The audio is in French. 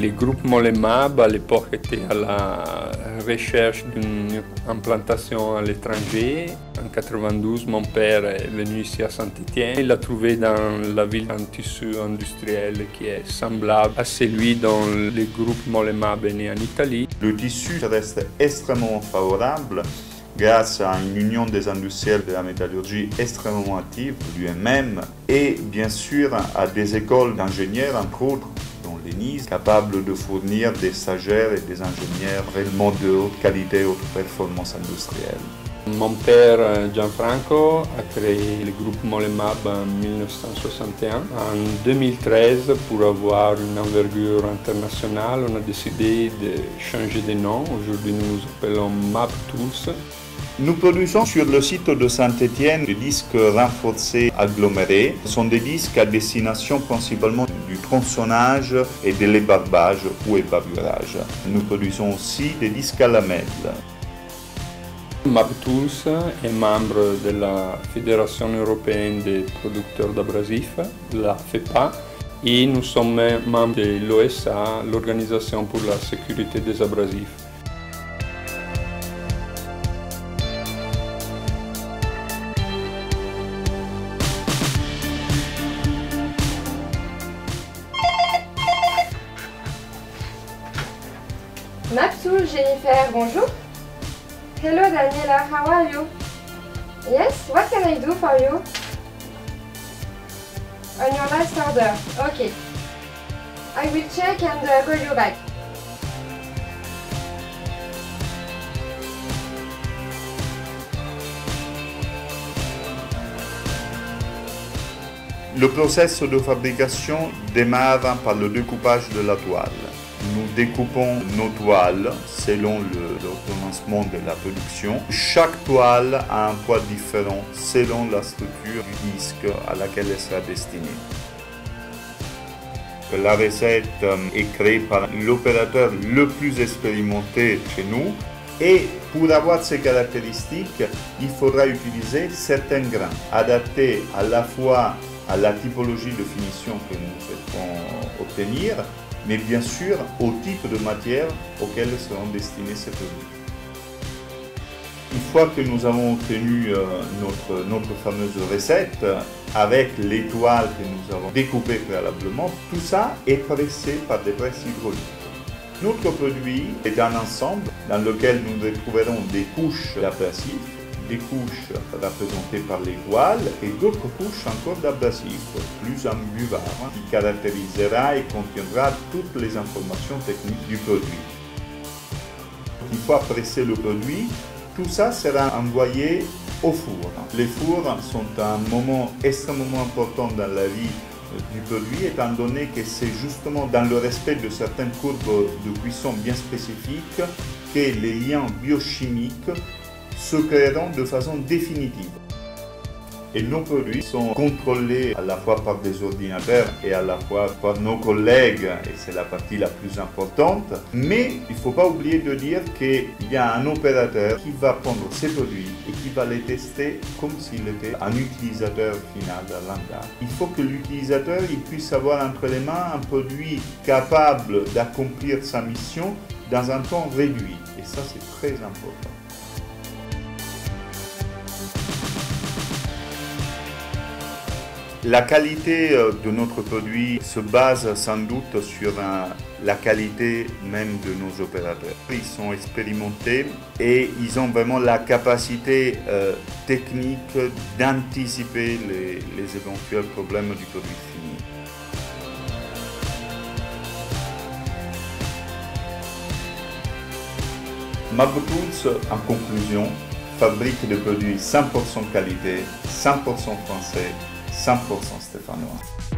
Le groupe Molemab à l'époque était à la recherche d'une implantation à l'étranger. En 92, mon père est venu ici à Saint-Étienne. Il a trouvé dans la ville un tissu industriel qui est semblable à celui dont le groupe Molemab est né en Italie. Le tissu reste extrêmement favorable grâce à une union des industriels de la métallurgie extrêmement active, l'UMM, et bien sûr à des écoles d'ingénieurs, entre autres, dont l'ENISE, capables de fournir des stagiaires et des ingénieurs réellement de haute qualité, haute performance industrielle. Mon père Gianfranco a créé le groupe Molemab en 1961. En 2013, pour avoir une envergure internationale, on a décidé de changer de nom. Aujourd'hui, nous nous appelons Mab Tools. Nous produisons sur le site de Saint-Étienne des disques renforcés agglomérés. Ce sont des disques à destination principalement du tronçonnage et de l'ébarbage ou ébarburage. Nous produisons aussi des disques à lamelles. Mab Tools est membre de la Fédération européenne des producteurs d'abrasifs, la FEPA, et nous sommes membres de l'OSA, l'Organisation pour la sécurité des abrasifs. Mab Tools, Jennifer, bonjour. Hello Daniela, how are you? Yes, what can I do for you? On your last order, okay. I will check and call you back. Le processus de fabrication démarre par le découpage de la toile. Nous découpons nos toiles selon l'ordonnancement de la production. Chaque toile a un poids différent selon la structure du disque à laquelle elle sera destinée. La recette est créée par l'opérateur le plus expérimenté chez nous. Et pour avoir ces caractéristiques, il faudra utiliser certains grains adaptés à la fois à la typologie de finition que nous souhaitons obtenir, mais bien sûr au type de matière auquel seront destinés ces produits. Une fois que nous avons obtenu notre fameuse recette, avec les toiles que nous avons découpées préalablement, tout ça est pressé par des presses hydrauliques. Notre produit est un ensemble dans lequel nous retrouverons des couches d'abrasifs, des couches représentées par les toiles et d'autres couches encore d'abrasifs, plus un buvard qui caractérisera et contiendra toutes les informations techniques du produit. Une fois pressé le produit, tout ça sera envoyé au four. Les fours sont un moment extrêmement important dans la vie du produit, étant donné que c'est justement dans le respect de certaines courbes de cuisson bien spécifiques que les liens biochimiques se créeront de façon définitive. Et nos produits sont contrôlés à la fois par des ordinateurs et à la fois par nos collègues, et c'est la partie la plus importante. Mais il ne faut pas oublier de dire qu'il y a un opérateur qui va prendre ces produits et qui va les tester comme s'il était un utilisateur final lambda. Il faut que l'utilisateur puisse avoir entre les mains un produit capable d'accomplir sa mission dans un temps réduit. Et ça, c'est très important. La qualité de notre produit se base sans doute sur la qualité même de nos opérateurs. Ils sont expérimentés et ils ont vraiment la capacité technique d'anticiper les éventuels problèmes du produit fini. Mab Tools, en conclusion, fabrique des produits 100% qualité, 100% français, 100% stéphanois.